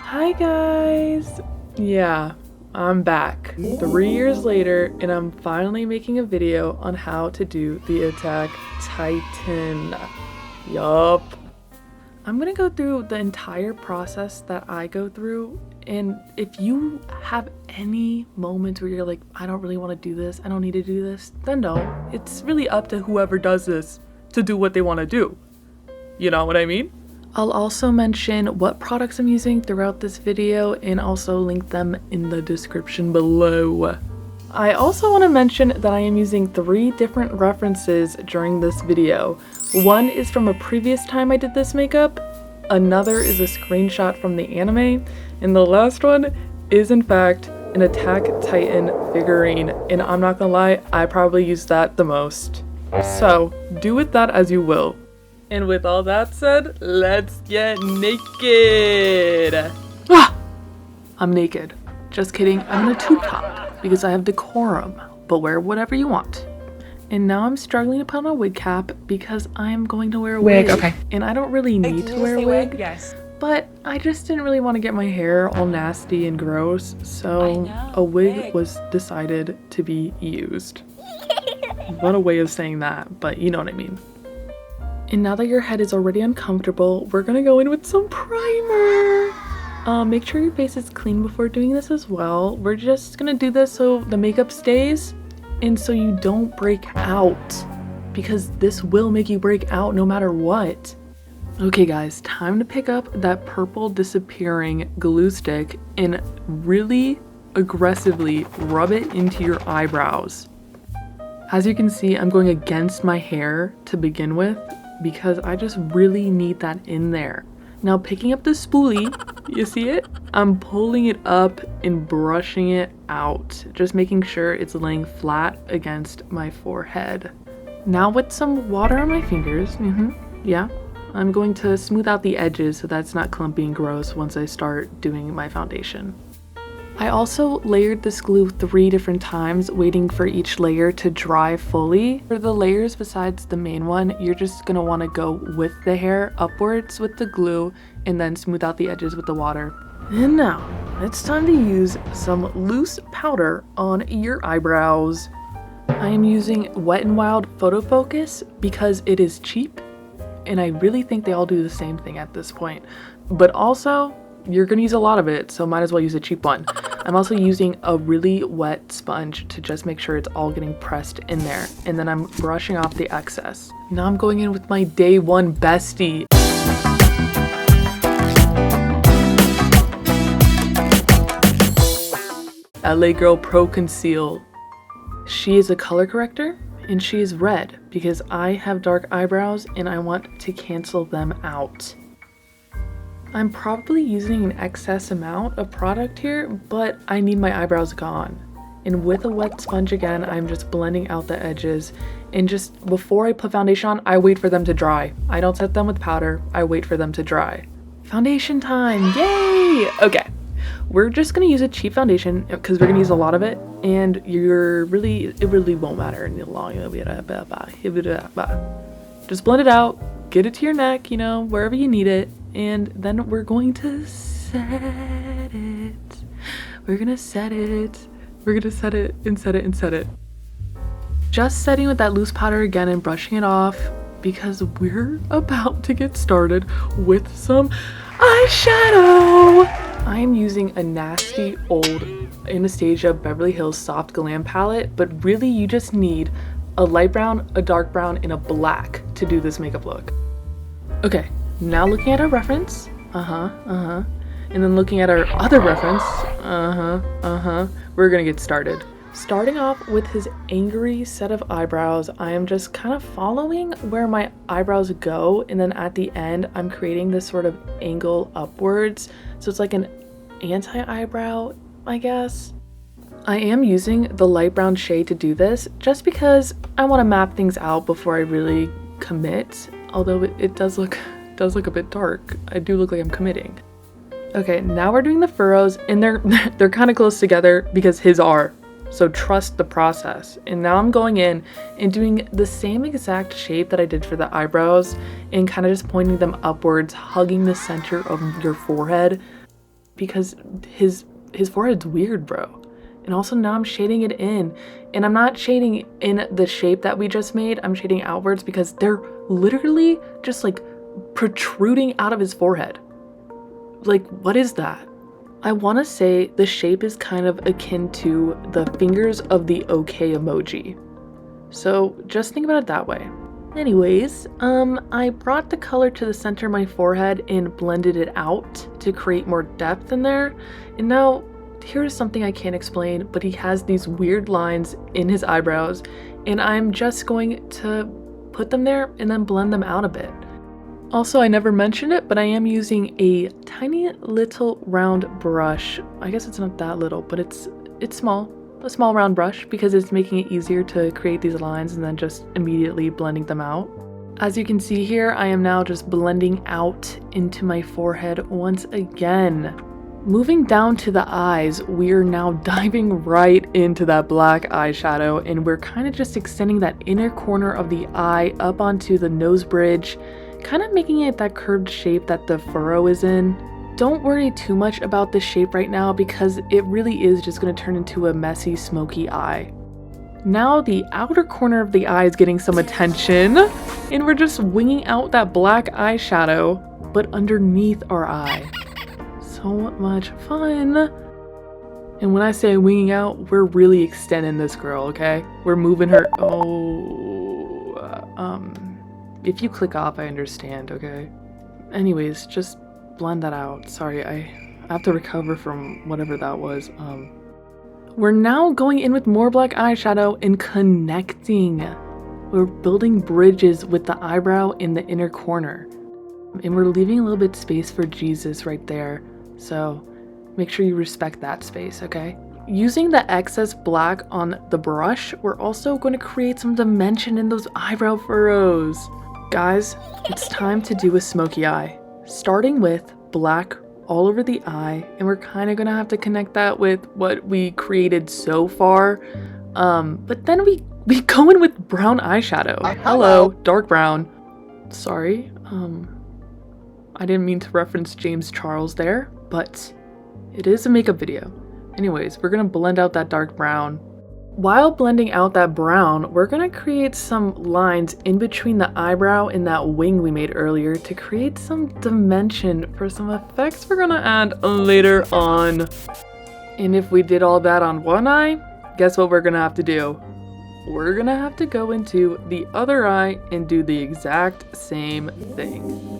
Hi guys! Yeah, I'm back 3 years later and I'm finally making a video on how to do the Attack Titan. Yup. I'm gonna go through the entire process that I go through, and if you have any moments where you're like, I don't really want to do this, I don't need to do this, then no. It's really up to whoever does this to do what they want to do. You know what I mean? I'll also mention what products I'm using throughout this video and also link them in the description below. I also want to mention that I am using 3 different references during this video. One is from a previous time I did this makeup, another is a screenshot from the anime, and the last one is in fact an Attack Titan figurine, and I'm not gonna lie, I probably use that the most. So do with that as you will. And with all that said, let's get naked. I'm naked. Just kidding, I'm in a tube top because I have decorum, but wear whatever you want. And now I'm struggling to put on a wig cap because I'm going to wear a wig. Okay. And I don't really need to wear a wig. Yes. But I just didn't really want to get my hair all nasty and gross, so a wig was decided to be used. What a way of saying that, but you know what I mean. And now that your head is already uncomfortable, we're gonna go in with some primer. Make sure your face is clean before doing this as well. We're just gonna do this so the makeup stays and so you don't break out, because this will make you break out no matter what. Okay guys, time to pick up that purple disappearing glue stick and really aggressively rub it into your eyebrows. As you can see, I'm going against my hair to begin with because I just really need that in there. Now picking up the spoolie, you see it? I'm pulling it up and brushing it out, just making sure it's laying flat against my forehead. Now with some water on my fingers, yeah, I'm going to smooth out the edges so that's not clumpy and gross once I start doing my foundation. I also layered this glue 3 different times, waiting for each layer to dry fully. For the layers besides the main one, you're just gonna want to go with the hair upwards with the glue and then smooth out the edges with the water. And now, it's time to use some loose powder on your eyebrows. I am using Wet n Wild Photo Focus because it is cheap, and I really think they all do the same thing at this point. But also, you're gonna use a lot of it, so might as well use a cheap one. I'm also using a really wet sponge to just make sure it's all getting pressed in there, and then I'm brushing off the excess. Now I'm going in with my day 1 bestie. LA Girl Pro Conceal. She is a color corrector, and she is red because I have dark eyebrows and I want to cancel them out. I'm probably using an excess amount of product here, but I need my eyebrows gone. And with a wet sponge again, I'm just blending out the edges. And just before I put foundation on, I wait for them to dry. I don't set them with powder, I wait for them to dry. Foundation time, yay! Okay, we're just gonna use a cheap foundation because we're gonna use a lot of it, and it really won't matter in the long. Just blend it out, get it to your neck, you know, wherever you need it. And then we're going to set it. We're gonna set it. We're gonna set it and set it and set it. Just setting with that loose powder again and brushing it off because we're about to get started with some eyeshadow. I am using a nasty old Anastasia Beverly Hills Soft Glam palette, but really you just need a light brown, a dark brown, and a black to do this makeup look. Okay. Now looking at our reference, and then looking at our other reference, we're gonna get started. Starting off with his angry set of eyebrows, I am just kind of following where my eyebrows go, and then at the end, I'm creating this sort of angle upwards. So it's like an anti-eyebrow, I guess. I am using the light brown shade to do this, just because I want to map things out before I really commit, although it does look a bit dark. I do look like I'm committing. Okay, now we're doing the furrows, and they're kind of close together because his are. So trust the process. And now I'm going in and doing the same exact shape that I did for the eyebrows and kind of just pointing them upwards, hugging the center of your forehead. because his forehead's weird, bro. And also now I'm shading it in, and I'm not shading in the shape that we just made. I'm shading outwards because they're literally just like protruding out of his forehead. Like, what is that? I want to say the shape is kind of akin to the fingers of the okay emoji. So just think about it that way. Anyways, I brought the color to the center of my forehead and blended it out to create more depth in there. And now here's something I can't explain, but he has these weird lines in his eyebrows, and I'm just going to put them there and then blend them out a bit. Also, I never mentioned it, but I am using a tiny little round brush. I guess it's not that little, but it's small. A small round brush because it's making it easier to create these lines and then just immediately blending them out. As you can see here, I am now just blending out into my forehead once again. Moving down to the eyes, we're now diving right into that black eyeshadow, and we're kind of just extending that inner corner of the eye up onto the nose bridge, kind of making it that curved shape that the furrow is in. Don't worry too much about this shape right now because it really is just going to turn into a messy, smoky eye. Now the outer corner of the eye is getting some attention, and we're just winging out that black eyeshadow, but underneath our eye. So much fun. And when I say winging out, we're really extending this girl, okay? We're moving her. If you click off, I understand, okay? Anyways, just blend that out. Sorry, I have to recover from whatever that was. We're now going in with more black eyeshadow and connecting. We're building bridges with the eyebrow in the inner corner. And we're leaving a little bit space for Jesus right there. So make sure you respect that space, okay? Using the excess black on the brush, we're also going to create some dimension in those eyebrow furrows. Guys, it's time to do a smoky eye. Starting with black all over the eye, and we're kind of going to have to connect that with what we created so far. But then we go in with brown eyeshadow. Hello, dark brown. Sorry, I didn't mean to reference James Charles there, but it is a makeup video. Anyways, we're gonna blend out that dark brown. While blending out that brown, we're gonna create some lines in between the eyebrow and that wing we made earlier to create some dimension for some effects we're gonna add later on. And if we did all that on one eye, guess what we're gonna have to do? We're gonna have to go into the other eye and do the exact same thing.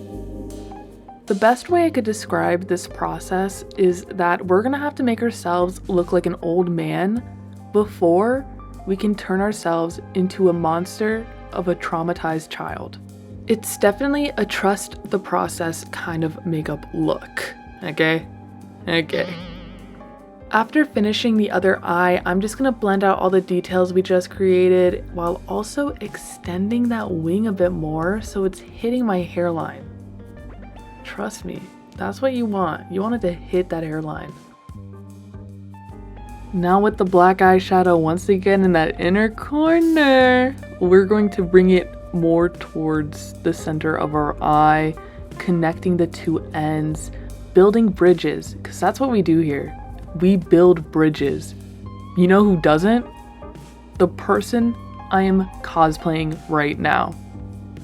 The best way I could describe this process is that we're gonna have to make ourselves look like an old man before we can turn ourselves into a monster of a traumatized child. It's definitely a trust the process kind of makeup look, okay? Okay. After finishing the other eye, I'm just gonna blend out all the details we just created while also extending that wing a bit more so it's hitting my hairline. Trust me, that's what you want. You want it to hit that hairline. Now with the black eyeshadow once again in that inner corner, we're going to bring it more towards the center of our eye, connecting the two ends, building bridges, because that's what we do here. We build bridges. You know who doesn't? The person I am cosplaying right now,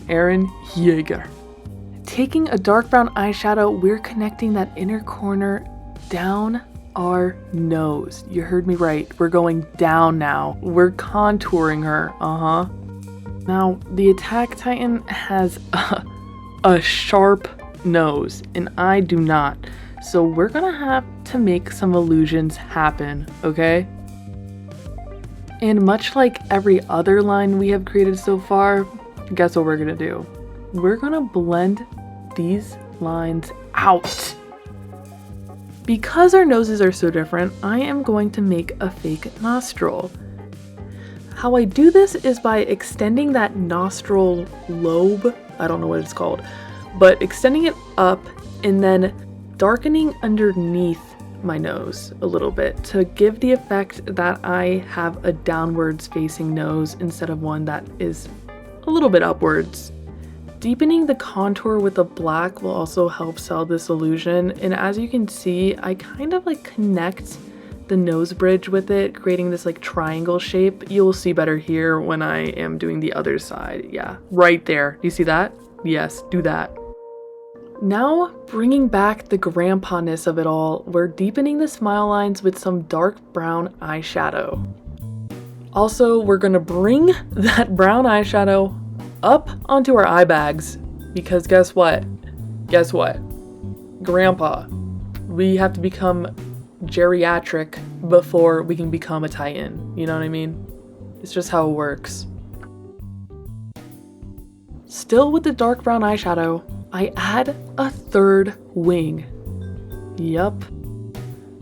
Aaron Yeager. Taking a dark brown eyeshadow, we're connecting that inner corner down our nose. You heard me right. We're going down now. We're contouring her. Now, the Attack Titan has a sharp nose, and I do not. So we're gonna have to make some illusions happen, okay? And much like every other line we have created so far, guess what we're gonna do? We're gonna blend these lines out. Because our noses are so different, I am going to make a fake nostril. How I do this is by extending that nostril lobe, I don't know what it's called, but extending it up and then darkening underneath my nose a little bit to give the effect that I have a downwards facing nose instead of one that is a little bit upwards. Deepening the contour with the black will also help sell this illusion, and as you can see, I kind of like connect the nose bridge with it, creating this like triangle shape. You'll see better here when I am doing the other side. Yeah, right there. You see that? Yes, do that. Now, bringing back the grandpa-ness of it all, we're deepening the smile lines with some dark brown eyeshadow. Also, we're gonna bring that brown eyeshadow up onto our eye bags, because guess what? Guess what? Grandpa, we have to become geriatric before we can become a Titan. You know what I mean? It's just how it works. Still with the dark brown eyeshadow, I add a third wing. Yup.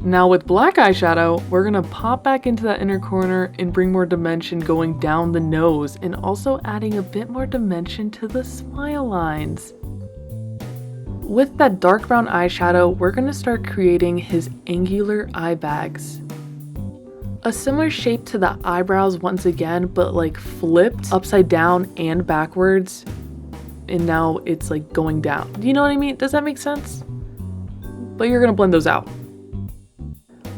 Now with black eyeshadow, we're gonna pop back into that inner corner and bring more dimension going down the nose, and also adding a bit more dimension to the smile lines. With that dark brown eyeshadow, we're gonna start creating his angular eye bags. A similar shape to the eyebrows once again, but like flipped upside down and backwards. And now it's like going down. Do you know what I mean? Does that make sense? But you're gonna blend those out.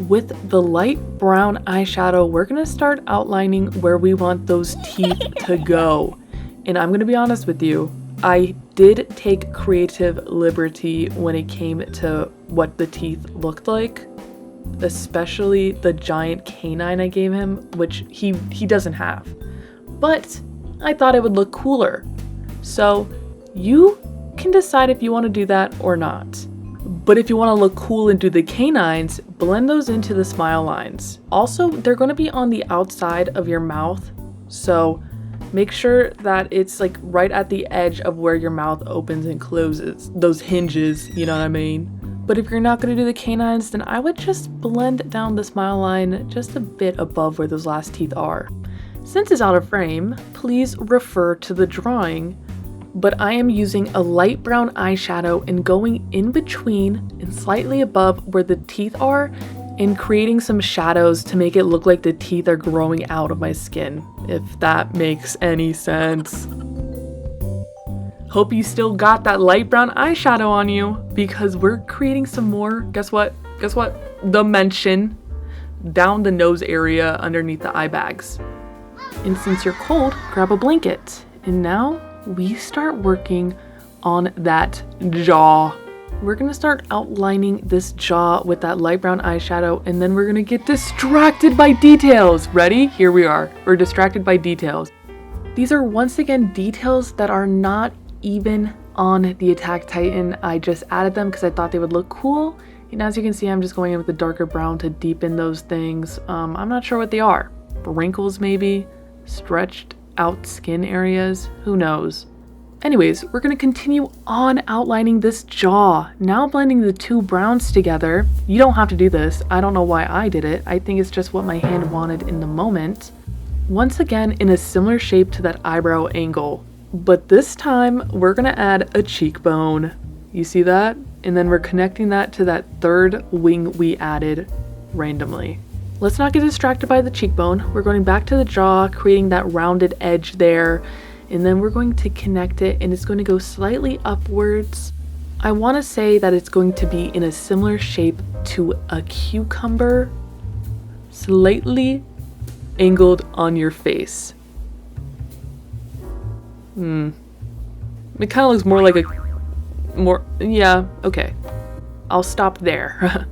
With the light brown eyeshadow, we're gonna start outlining where we want those teeth to go. And I'm gonna be honest with you, I did take creative liberty when it came to what the teeth looked like, especially the giant canine I gave him, which he doesn't have. But I thought it would look cooler. So you can decide if you want to do that or not. But if you want to look cool and do the canines, blend those into the smile lines. Also, they're going to be on the outside of your mouth, so make sure that it's like right at the edge of where your mouth opens and closes, those hinges, you know what I mean? But if you're not going to do the canines, then I would just blend down the smile line just a bit above where those last teeth are. Since it's out of frame, please refer to the drawing, but I am using a light brown eyeshadow and going in between and slightly above where the teeth are and creating some shadows to make it look like the teeth are growing out of my skin, if that makes any sense. Hope you still got that light brown eyeshadow on you, because we're creating some more, guess what? Dimension down the nose area underneath the eye bags. And since you're cold, grab a blanket. And now we start working on that jaw. We're gonna start outlining this jaw with that light brown eyeshadow, and then we're gonna get distracted by details. Ready? Here we are. We're distracted by details. These are once again details that are not even on the Attack Titan. I just added them because I thought they would look cool. And as you can see, I'm just going in with the darker brown to deepen those things. I'm not sure what they are. Wrinkles maybe? Stretched out skin areas? Who knows? Anyways, we're gonna continue on outlining this jaw. Now blending the two browns together. You don't have to do this. I don't know why I did it. I think it's just what my hand wanted in the moment. Once again, in a similar shape to that eyebrow angle. But this time, we're gonna add a cheekbone. You see that? And then we're connecting that to that third wing we added randomly. Let's not get distracted by the cheekbone. We're going back to the jaw, creating that rounded edge there. And then we're going to connect it, and it's going to go slightly upwards. I want to say that it's going to be in a similar shape to a cucumber, slightly angled on your face. It kind of looks more like yeah, okay. I'll stop there.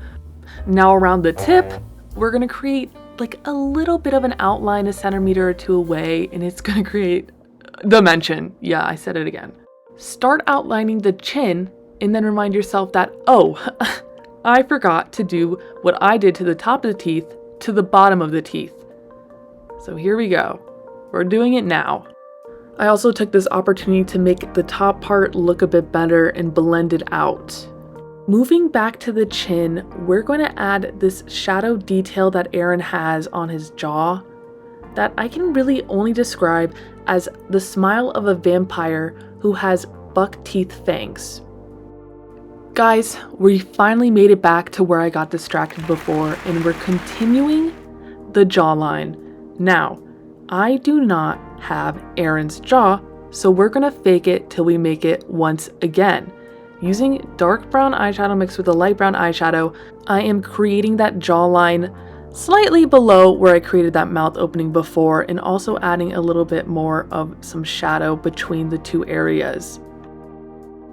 Now around the tip, we're gonna create like a little bit of an outline a centimeter or two away, and it's gonna create dimension. Yeah, I said it again. Start outlining the chin, and then remind yourself that, oh, I forgot to do what I did to the top of the teeth to the bottom of the teeth. So here we go. We're doing it now. I also took this opportunity to make the top part look a bit better and blend it out. Moving back to the chin, we're going to add this shadow detail that Aaron has on his jaw that I can really only describe as the smile of a vampire who has buck teeth fangs. Guys, we finally made it back to where I got distracted before, and we're continuing the jawline. Now, I do not have Aaron's jaw, So we're gonna fake it till we make it once again. Using dark brown eyeshadow mixed with a light brown eyeshadow, I am creating that jawline slightly below where I created that mouth opening before, and also adding a little bit more of some shadow between the two areas.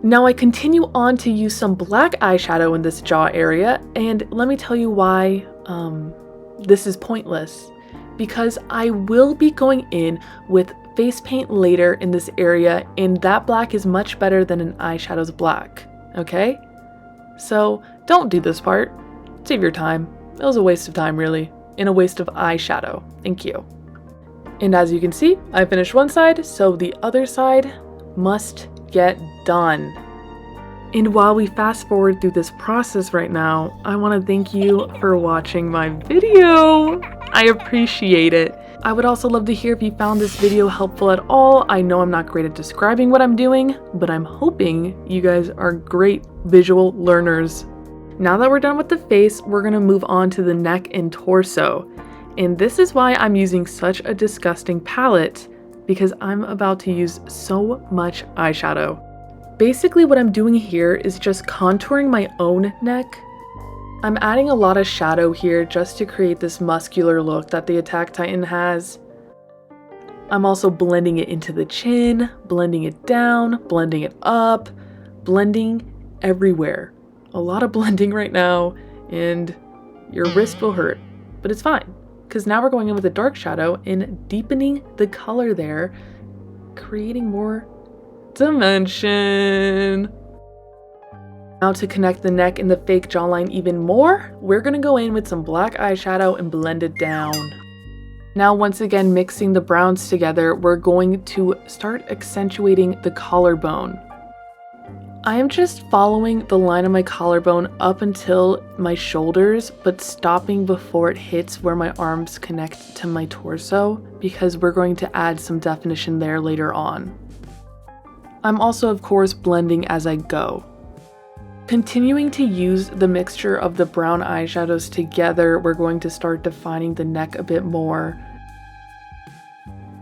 Now I continue on to use some black eyeshadow in this jaw area, and let me tell you why this is pointless. Because I will be going in with face paint later in this area, and that black is much better than an eyeshadow's black, okay? So don't do this part. Save your time. It was a waste of time, really, and a waste of eyeshadow. Thank you. And as you can see, I finished one side, so the other side must get done. And while we fast forward through this process right now, I want to thank you for watching my video. I appreciate it. I would also love to hear if you found this video helpful at all. I know I'm not great at describing what I'm doing, but I'm hoping you guys are great visual learners. Now that we're done with the face, we're gonna move on to the neck and torso. And this is why I'm using such a disgusting palette, because I'm about to use so much eyeshadow. Basically what I'm doing here is just contouring my own neck. I'm adding a lot of shadow here just to create this muscular look that the Attack Titan has. I'm also blending it into the chin, blending it down, blending it up, blending everywhere. A lot of blending right now, and your wrist will hurt, but it's fine, because now we're going in with a dark shadow and deepening the color there, creating more dimension. Now to connect the neck and the fake jawline even more, we're gonna go in with some black eyeshadow and blend it down. Now once again mixing the browns together, we're going to start accentuating the collarbone. I am just following the line of my collarbone up until my shoulders, but stopping before it hits where my arms connect to my torso, because we're going to add some definition there later on. I'm also, of course, blending as I go. Continuing to use the mixture of the brown eyeshadows together, we're going to start defining the neck a bit more.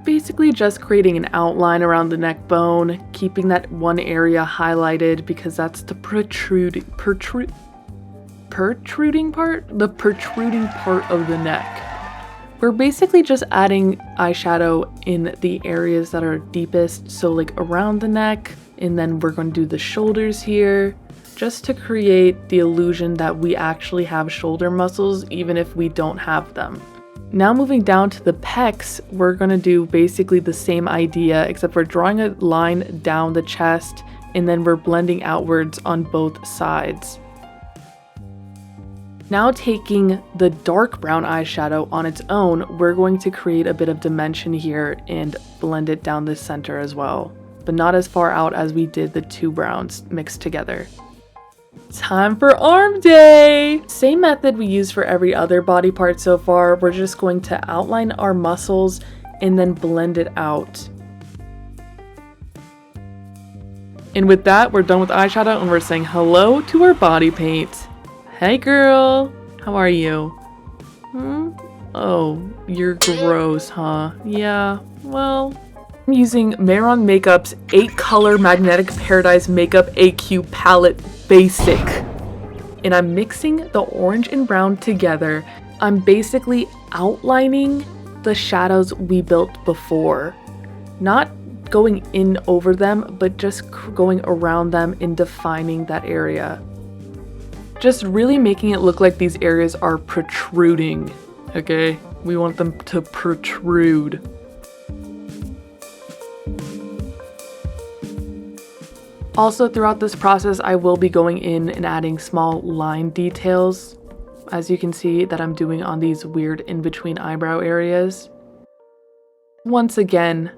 Basically just creating an outline around the neck bone, keeping that one area highlighted because that's the protruding part of the neck. We're basically just adding eyeshadow in the areas that are deepest, so like around the neck, and then we're going to do the shoulders here, just to create the illusion that we actually have shoulder muscles even if we don't have them. Now moving down to the pecs, we're gonna do basically the same idea, except we're drawing a line down the chest and then we're blending outwards on both sides. Now taking the dark brown eyeshadow on its own, we're going to create a bit of dimension here and blend it down the center as well, but not as far out as we did the two browns mixed together. Time for arm day! Same method we used for every other body part so far. We're just going to outline our muscles and then blend it out. And with that, we're done with eyeshadow and we're saying hello to our body paint. Hey girl, how are you? Oh, you're gross, huh? Yeah, well, I'm using Mehron Makeup's 8-color Magnetic Paradise Makeup AQ palette basic, and I'm mixing the orange and brown together. I'm basically outlining the shadows we built before, not going in over them, but just going around them and defining that area. Just really making it look like these areas are protruding, okay? We want them to protrude. Also, throughout this process, I will be going in and adding small line details, as you can see that I'm doing on these weird in-between eyebrow areas. Once again,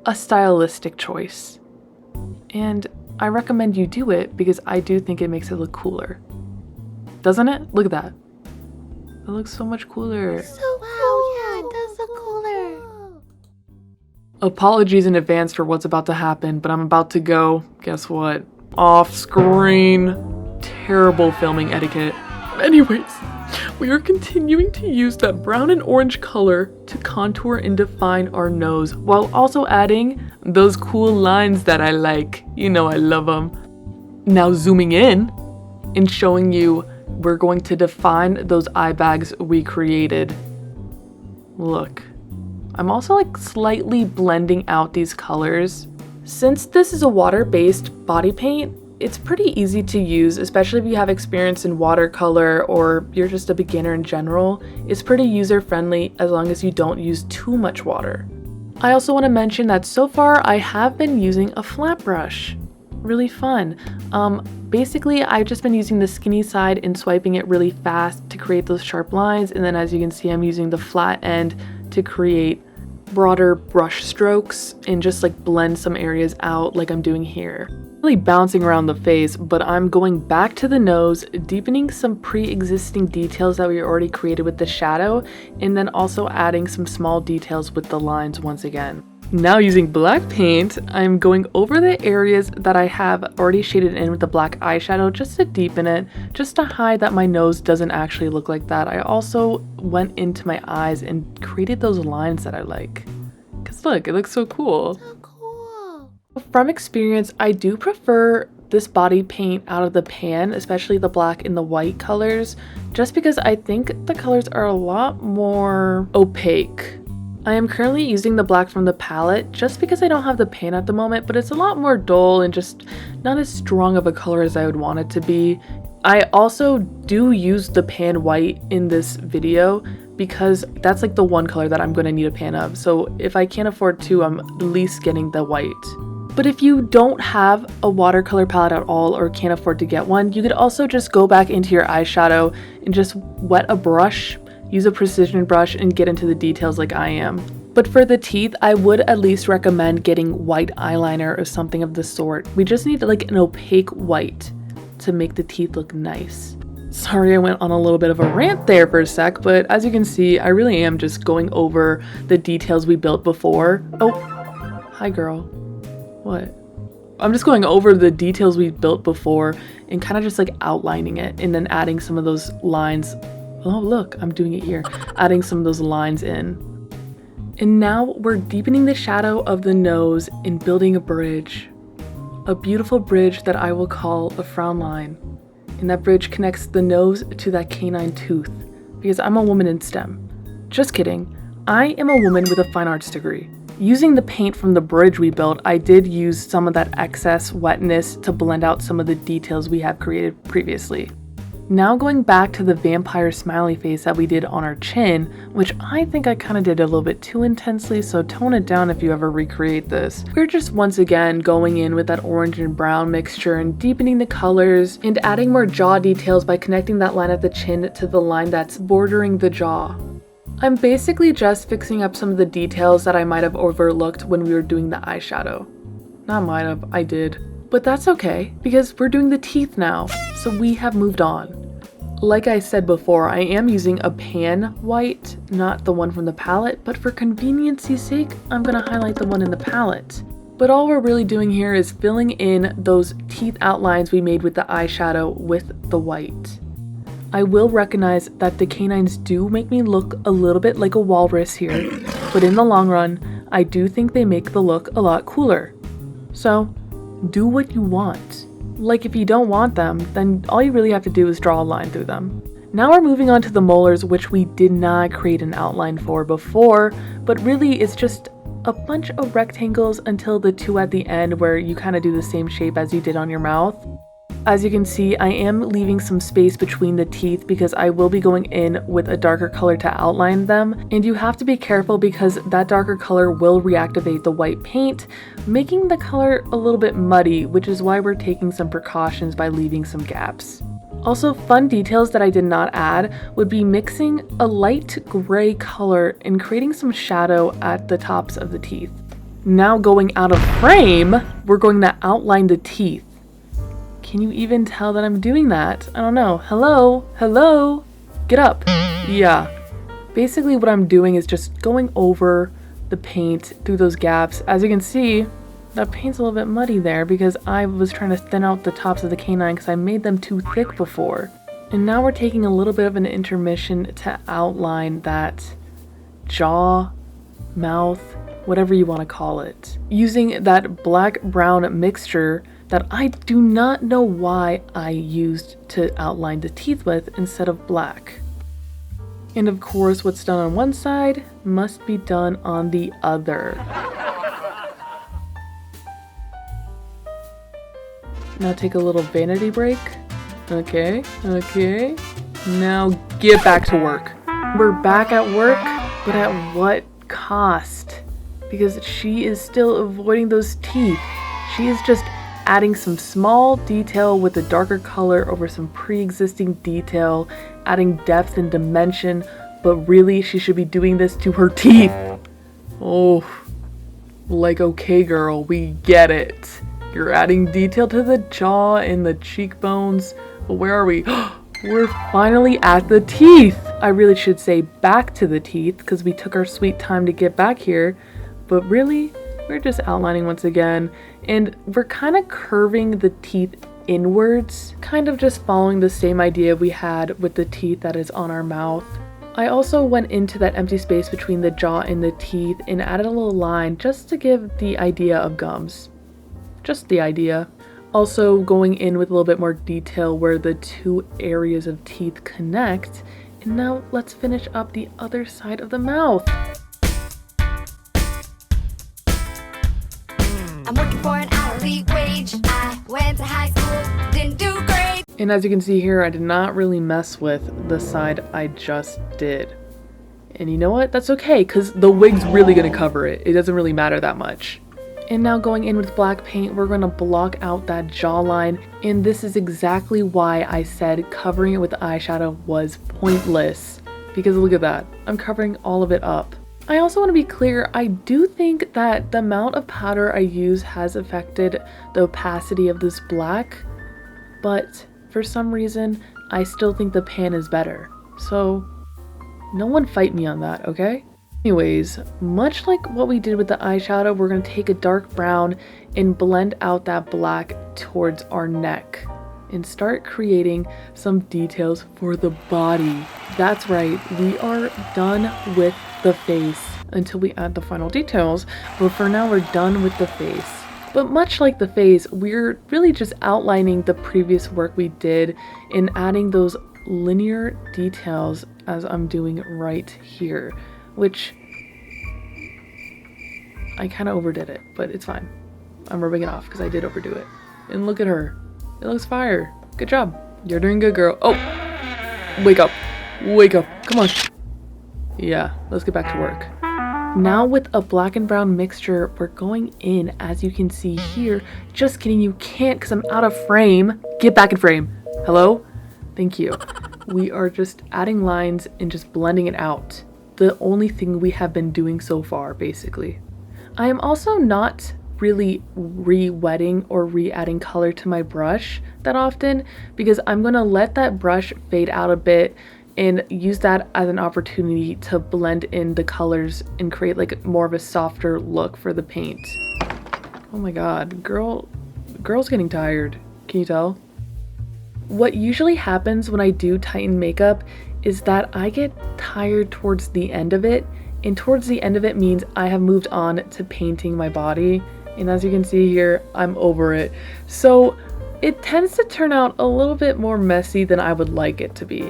a stylistic choice. And I recommend you do it because I do think it makes it look cooler. Doesn't it? Look at that. It looks so much cooler. Yeah, it does look cooler. Apologies in advance for what's about to happen, but I'm about to go, guess what? Off screen. Terrible filming etiquette. Anyways, we are continuing to use that brown and orange color to contour and define our nose while also adding those cool lines that I like. You know I love them. Now zooming in and showing you, we're going to define those eye bags we created. Look, I'm also like slightly blending out these colors. Since this is a water-based body paint, it's pretty easy to use, especially if you have experience in watercolor or you're just a beginner in general. It's pretty user-friendly as long as you don't use too much water. I also want to mention that so far I have been using a flat brush. Really fun. Basically, I've just been using the skinny side and swiping it really fast to create those sharp lines, and then as you can see, I'm using the flat end to create broader brush strokes and just like blend some areas out like I'm doing here. Really bouncing around the face, but I'm going back to the nose, deepening some pre-existing details that we already created with the shadow, and then also adding some small details with the lines once again. Now using black paint, I'm going over the areas that I have already shaded in with the black eyeshadow just to deepen it, just to hide that my nose doesn't actually look like that. I also went into my eyes and created those lines that I like. Cause look, it looks so cool. So cool. From experience, I do prefer this body paint out of the pan, especially the black and the white colors, just because I think the colors are a lot more opaque. I am currently using the black from the palette just because I don't have the pan at the moment, but it's a lot more dull and just not as strong of a color as I would want it to be. I also do use the pan white in this video because that's like the one color that I'm going to need a pan of. So if I can't afford to, I'm at least getting the white. But if you don't have a watercolor palette at all or can't afford to get one, you could also just go back into your eyeshadow and just wet a brush, use a precision brush, and get into the details like I am. But for the teeth, I would at least recommend getting white eyeliner or something of the sort. We just need like an opaque white to make the teeth look nice. Sorry, I went on a little bit of a rant there for a sec, but as you can see, I really am just going over the details we built before. Oh, hi girl. What? I'm just going over the details we built before and kind of just like outlining it and then adding some of those lines. Oh look, I'm doing it here. Adding some of those lines in. And now we're deepening the shadow of the nose and building a bridge. A beautiful bridge that I will call a frown line. And that bridge connects the nose to that canine tooth. Because I'm a woman in STEM. Just kidding. I am a woman with a fine arts degree. Using the paint from the bridge we built, I did use some of that excess wetness to blend out some of the details we have created previously. Now going back to the vampire smiley face that we did on our chin, which I think I kind of did a little bit too intensely, so tone it down if you ever recreate this. We're just once again going in with that orange and brown mixture and deepening the colors and adding more jaw details by connecting that line at the chin to the line that's bordering the jaw. I'm basically just fixing up some of the details that I might have overlooked when we were doing the eyeshadow. Not might have, I did. But that's okay, because we're doing the teeth now, so we have moved on. Like I said before, I am using a pan white, not the one from the palette, but for convenience's sake, I'm gonna highlight the one in the palette. But all we're really doing here is filling in those teeth outlines we made with the eyeshadow with the white. I will recognize that the canines do make me look a little bit like a walrus here, but in the long run, I do think they make the look a lot cooler. So, do what you want. Like if you don't want them, then all you really have to do is draw a line through them. Now we're moving on to the molars, which we did not create an outline for before, but really it's just a bunch of rectangles until the two at the end where you kind of do the same shape as you did on your mouth. As you can see, I am leaving some space between the teeth because I will be going in with a darker color to outline them, and you have to be careful because that darker color will reactivate the white paint, making the color a little bit muddy, which is why we're taking some precautions by leaving some gaps. Also, fun details that I did not add would be mixing a light gray color and creating some shadow at the tops of the teeth. Now going out of frame, we're going to outline the teeth. Can you even tell that I'm doing that? I don't know. Hello? Hello? Get up. Yeah. Basically what I'm doing is just going over the paint through those gaps. As you can see, that paint's a little bit muddy there because I was trying to thin out the tops of the canine because I made them too thick before. And now we're taking a little bit of an intermission to outline that jaw, mouth, whatever you want to call it, using that black-brown mixture that I do not know why I used to outline the teeth with instead of black. And of course, what's done on one side must be done on the other. Now take a little vanity break. Okay. Now get back to work. We're back at work, but at what cost? Because she is still avoiding those teeth. She is just adding some small detail with a darker color over some pre-existing detail, adding depth and dimension, but really she should be doing this to her teeth. Oh, like, okay girl, we get it. You're adding detail to the jaw and the cheekbones, but where are we? We're finally at the teeth. I really should say back to the teeth because we took our sweet time to get back here, but really, we're just outlining once again, and we're kind of curving the teeth inwards, kind of just following the same idea we had with the teeth that is on our mouth. I also went into that empty space between the jaw and the teeth and added a little line just to give the idea of gums. Just the idea. Also going in with a little bit more detail where the two areas of teeth connect. And now let's finish up the other side of the mouth. I'm working for an hourly wage. I went to high school, didn't do great. And as you can see here, I did not really mess with the side I just did. And you know what? That's okay, because the wig's really going to cover it. It doesn't really matter that much. And now going in with black paint, we're going to block out that jawline. And this is exactly why I said covering it with eyeshadow was pointless. Because look at that. I'm covering all of it up. I also want to be clear, I do think that the amount of powder I use has affected the opacity of this black. But for some reason, I still think the pan is better. So no one fight me on that, okay? Anyways, much like what we did with the eyeshadow, we're going to take a dark brown and blend out that black towards our neck and start creating some details for the body. That's right, we are done with the face until we add the final details, but for now we're done with the face. But much like the face, we're really just outlining the previous work we did and adding those linear details as I'm doing right here. Which I kind of overdid it, but it's fine. I'm rubbing it off because I did overdo it. And look at her. It looks fire. Good job. You're doing good, girl. Oh, wake up. Wake up. Come on. Yeah, let's get back to work. Now with a black and brown mixture, we're going in, as you can see here. Just kidding, you can't because I'm out of frame. Get back in frame. Hello? Thank you. We are just adding lines and just blending it out. The only thing we have been doing so far, basically. I am also not really re-wetting or re-adding color to my brush that often because I'm going to let that brush fade out a bit and use that as an opportunity to blend in the colors and create like more of a softer look for the paint. Oh my god, girl's getting tired. Can you tell? What usually happens when I do Titan makeup is that I get tired towards the end of it, and towards the end of it means I have moved on to painting my body, and as you can see here, I'm over it. So it tends to turn out a little bit more messy than I would like it to be.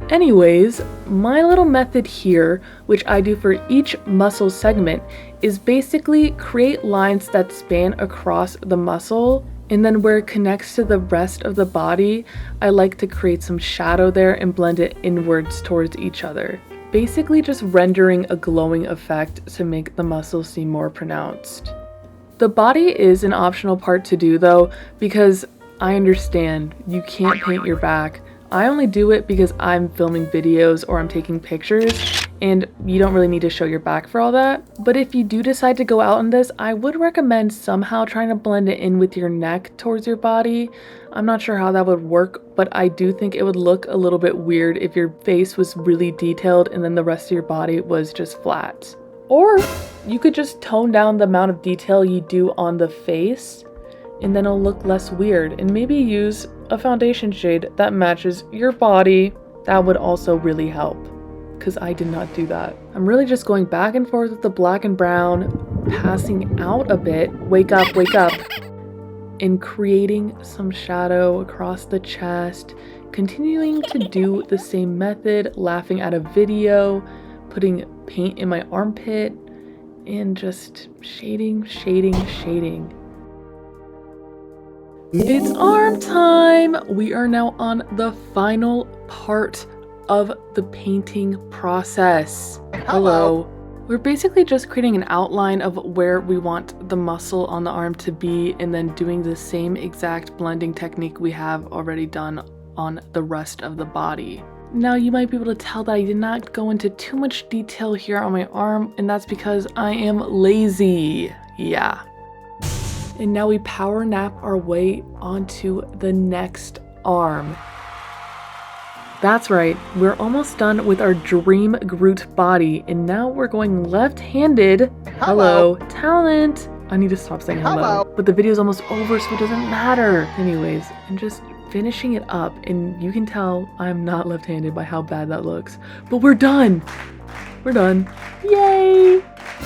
Anyways, my little method here, which I do for each muscle segment, is basically create lines that span across the muscle, and then where it connects to the rest of the body, I like to create some shadow there and blend it inwards towards each other. Basically just rendering a glowing effect to make the muscles seem more pronounced. The body is an optional part to do though, because I understand you can't paint your back. I only do it because I'm filming videos or I'm taking pictures, and you don't really need to show your back for all that. But if you do decide to go out on this, I would recommend somehow trying to blend it in with your neck towards your body. I'm not sure how that would work, but I do think it would look a little bit weird if your face was really detailed and then the rest of your body was just flat. Or you could just tone down the amount of detail you do on the face, and then it'll look less weird, and maybe use a foundation shade that matches your body. That would also really help. because I did not do that. I'm really just going back and forth with the black and brown, passing out a bit, wake up, and creating some shadow across the chest, continuing to do the same method, laughing at a video, putting paint in my armpit, and just shading. It's arm time! We are now on the final part of the painting process. Hello. We're basically just creating an outline of where we want the muscle on the arm to be and then doing the same exact blending technique we have already done on the rest of the body. Now you might be able to tell that I did not go into too much detail here on my arm, and that's because I am lazy. Yeah. And now we power nap our way onto the next arm. That's right, we're almost done with our dream Groot body, and now we're going left-handed. Hello, talent! I need to stop saying hello. But the video's almost over, so it doesn't matter. Anyways, I'm just finishing it up, and you can tell I'm not left-handed by how bad that looks. But we're done! We're done. Yay!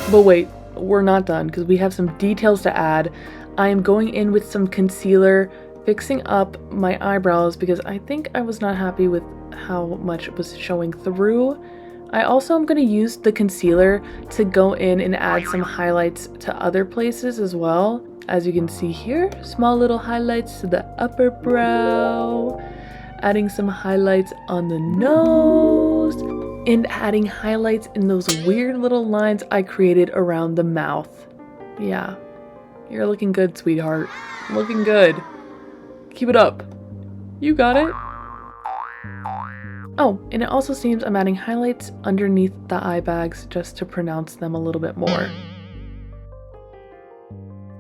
But wait, we're not done, because we have some details to add. I am going in with some concealer, fixing up my eyebrows because I think I was not happy with how much was showing through. I also am going to use the concealer to go in and add some highlights to other places as well. As you can see here, small little highlights to the upper brow, adding some highlights on the nose, and adding highlights in those weird little lines I created around the mouth. Yeah, you're looking good, sweetheart. Looking good. Keep it up. You got it. Oh, and it also seems I'm adding highlights underneath the eye bags just to pronounce them a little bit more.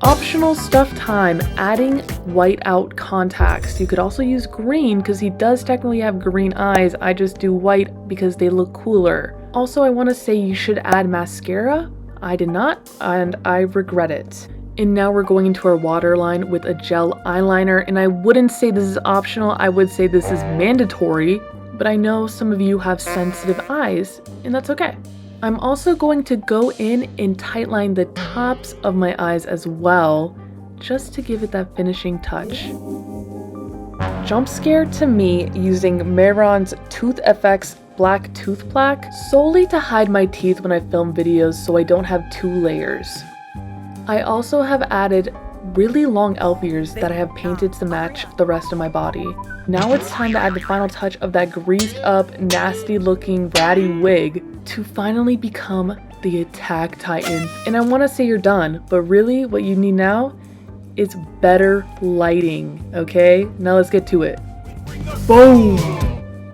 Optional stuff time, adding white out contacts. You could also use green because he does technically have green eyes. I just do white because they look cooler. Also, I want to say you should add mascara. I did not, and I regret it. And now we're going into our waterline with a gel eyeliner, and I wouldn't say this is optional, I would say this is mandatory, but I know some of you have sensitive eyes, and that's okay. I'm also going to go in and tightline the tops of my eyes as well, just to give it that finishing touch. Jump scare to me using Mehron's Tooth FX Black Tooth Plaque solely to hide my teeth when I film videos so I don't have two layers. I also have added really long elf ears that I have painted to match the rest of my body. Now it's time to add the final touch of that greased up, nasty looking ratty wig to finally become the Attack Titan. And I want to say you're done, but really what you need now is better lighting, okay? Now let's get to it. Boom!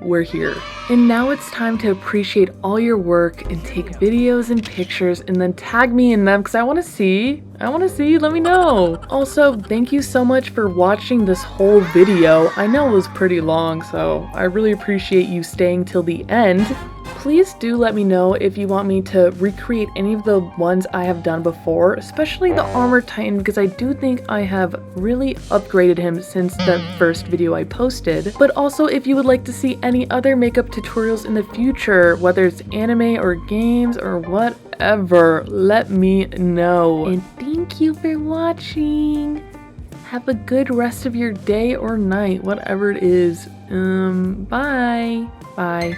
We're here. And now it's time to appreciate all your work and take videos and pictures and then tag me in them because I want to see, let me know. Also, thank you so much for watching this whole video. I know it was pretty long, so I really appreciate you staying till the end. Please do let me know if you want me to recreate any of the ones I have done before, especially the Armor Titan, because I do think I have really upgraded him since the first video I posted. But also if you would like to see any other makeup tutorials in the future, whether it's anime or games or whatever, let me know. And thank you for watching. Have a good rest of your day or night, whatever it is. Bye. Bye.